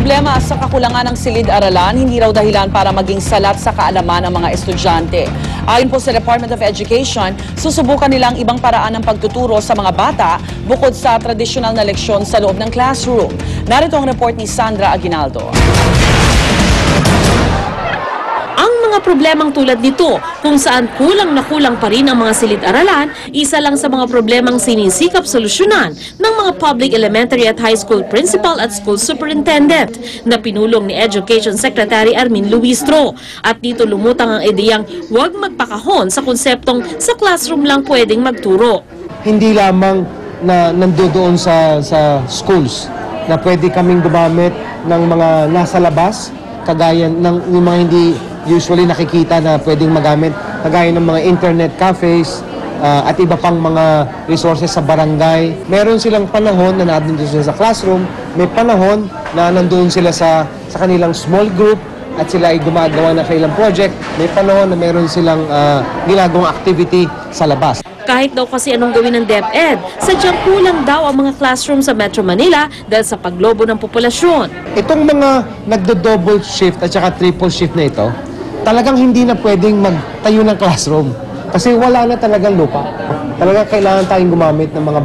Problema sa kakulangan ng silid-aralan, hindi raw dahilan para maging salat sa kaalaman ng mga estudyante. Ayon po sa Department of Education, susubukan nilang ibang paraan ng pagtuturo sa mga bata bukod sa tradisyonal na leksyon sa loob ng classroom. Narito ang report ni Sandra Aguinaldo. Ang mga problemang tulad nito, kung saan kulang na kulang pa rin ang mga silid-aralan, isa lang sa mga problemang sinisikap solusyonan ng mga public elementary at high school principal at school superintendent na pinulong ni Education Secretary Armin Luistro. At dito lumutang ang ideyang huwag magpakahon sa konseptong sa classroom lang pwedeng magturo. Hindi lamang na nandoon sa schools na pwede kaming gumamit ng mga nasa labas, kagaya ng yung mga hindi usually nakikita na pwedeng magamit, kagaya ng mga internet cafes at iba pang mga resources sa barangay. Meron silang panahon na nandun sila sa classroom, may panahon na nandun sila sa kanilang small group at sila ay gumagawa na kailang project, may panahon na meron silang ginagawang activity sa labas. Kahit daw kasi anong gawin ng DepEd, sadyang kulang daw ang mga classroom sa Metro Manila dahil sa paglobo ng populasyon. Itong mga nagdo-double shift at saka triple shift na ito, talagang hindi na pwedeng magtayo ng classroom kasi wala na talagang lupa. Talagang kailangan tayong gumamit ng mga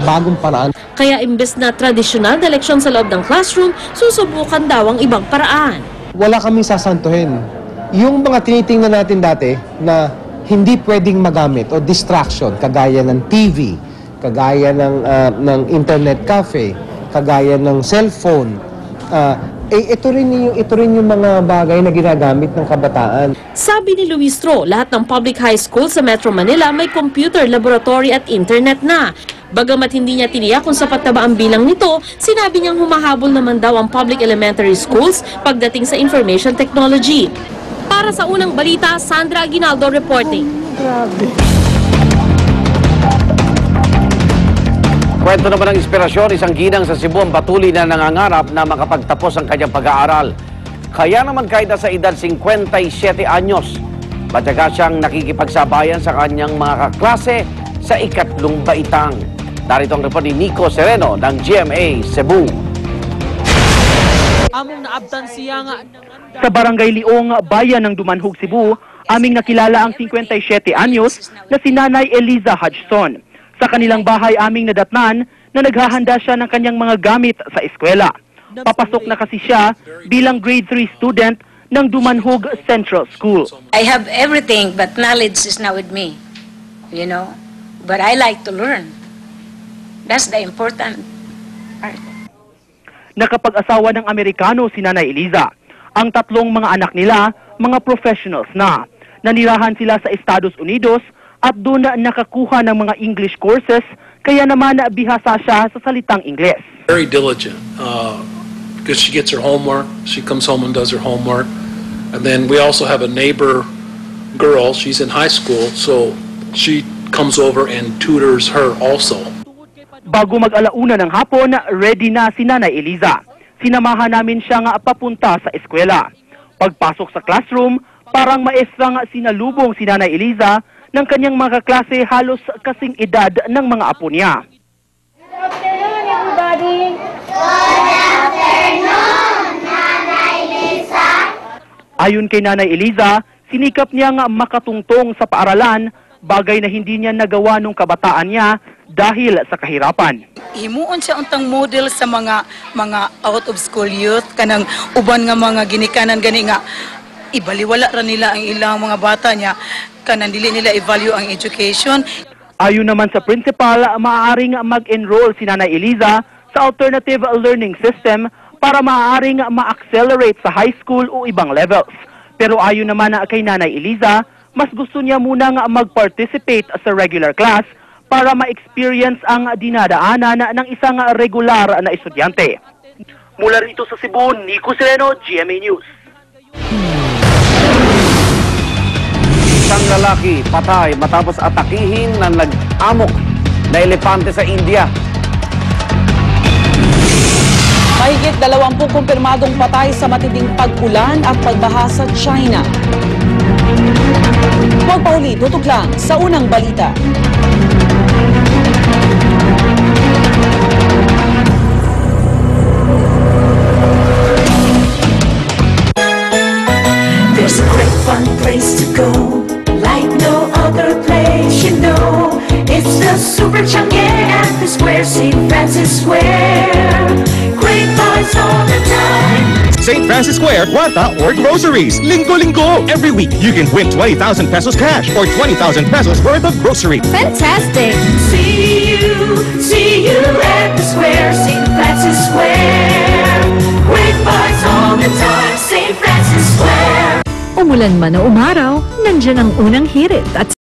bagong paraan. Kaya imbes na tradisyonal na leksyon sa loob ng classroom, susubukan daw ang ibang paraan. Wala kaming sasantuhin. Yung mga tinitingnan natin dati na hindi pwedeng magamit o distraction, kagaya ng TV, kagaya ng internet cafe, kagaya ng cellphone, ito rin yung mga bagay na ginagamit ng kabataan. Sabi ni Luistro, lahat ng public high school sa Metro Manila may computer, laboratory at internet na. Bagamat hindi niya tiniyak kung sapat na ba ang bilang nito, sinabi niyang humahabol naman daw ang public elementary schools pagdating sa information technology. Para sa unang balita, Sandra Aguinaldo reporting. Kwento naman ng inspirasyon, isang ginang sa Cebu ang patuloy na nangangarap na makapagtapos ang kanyang pag-aaral. Kaya naman kahit nasa edad 57 anyos, matyaga siyang nakikipagsabayan sa kanyang mga kaklase sa ikatlong baitang. Narito ang report ni Nico Sereno ng GMA Cebu. Among naabtan siya nga sa Barangay Liong, bayan ng Dumanhog, Cebu, aming nakilala ang 57 anyos na si Nanay Eliza Hodgson. Sa kanilang bahay aming nadatnan na naghahanda siya ng kanyang mga gamit sa eskwela. Papasok na kasi siya bilang grade 3 student ng Dumanhog Central School. I have everything but knowledge is not with me, you know. But I like to learn. That's the important part. Nakapag-asawa ng Amerikano si Nanay Eliza. Ang tatlong mga anak nila, mga professionals na. Nanirahan sila sa Estados Unidos at doon na nakakuha ng mga English courses, kaya naman bihasa siya sa salitang Ingles. Very diligent because she gets her homework, she comes home and does her homework. And then we also have a neighbor girl, she's in high school, so she comes over and tutors her also. Bago mag-alauna ng hapon, ready na si Nanay Eliza. Sinamahan namin siya nga papunta sa eskwela. Pagpasok sa classroom, parang maestrang sinalubong si Nanay Eliza ng kanyang mga kaklase halos kasing edad ng mga apo niya. Good afternoon, everybody! Good afternoon, Nanay Eliza! Ayon kay Nanay Eliza, sinikap niya nga makatungtong sa paaralan, bagay na hindi niya nagawa nung kabataan niya dahil sa kahirapan. Himuon siya untang model sa mga out of school youth, kanang uban nga mga ginikanan gani nga ibaliwala ra nila ang ilang mga bata niya, kanang dili nila i-value ang education. Ayon naman sa principal, maaaring mag-enroll si Nanay Eliza sa alternative learning system para maaaring ma-accelerate sa high school o ibang levels. Pero ayon naman kay Nanay Eliza, mas gusto niya munang mag-participate sa regular class para ma-experience ang dinadaanan ng isang regular na estudyante. Mula rito sa Cebu, Nico Sereno, GMA News. Isang lalaki patay matapos atakihin ng nag-amok na elepante sa India. Mahigit 20 kumpirmadong patay sa matinding pag-ulan at pagbaha sa China. Magpauli, tutok lang sa unang balita. St. Francis Square, Wata, or groceries. Linggo-linggo. Every week, you can win 20,000 pesos cash or 20,000 pesos worth of grocery. Fantastic! See you at the square, St. Francis Square. Great buys all the time, St. Francis Square. Umulan man o umaraw, nandyan ang unang hirit at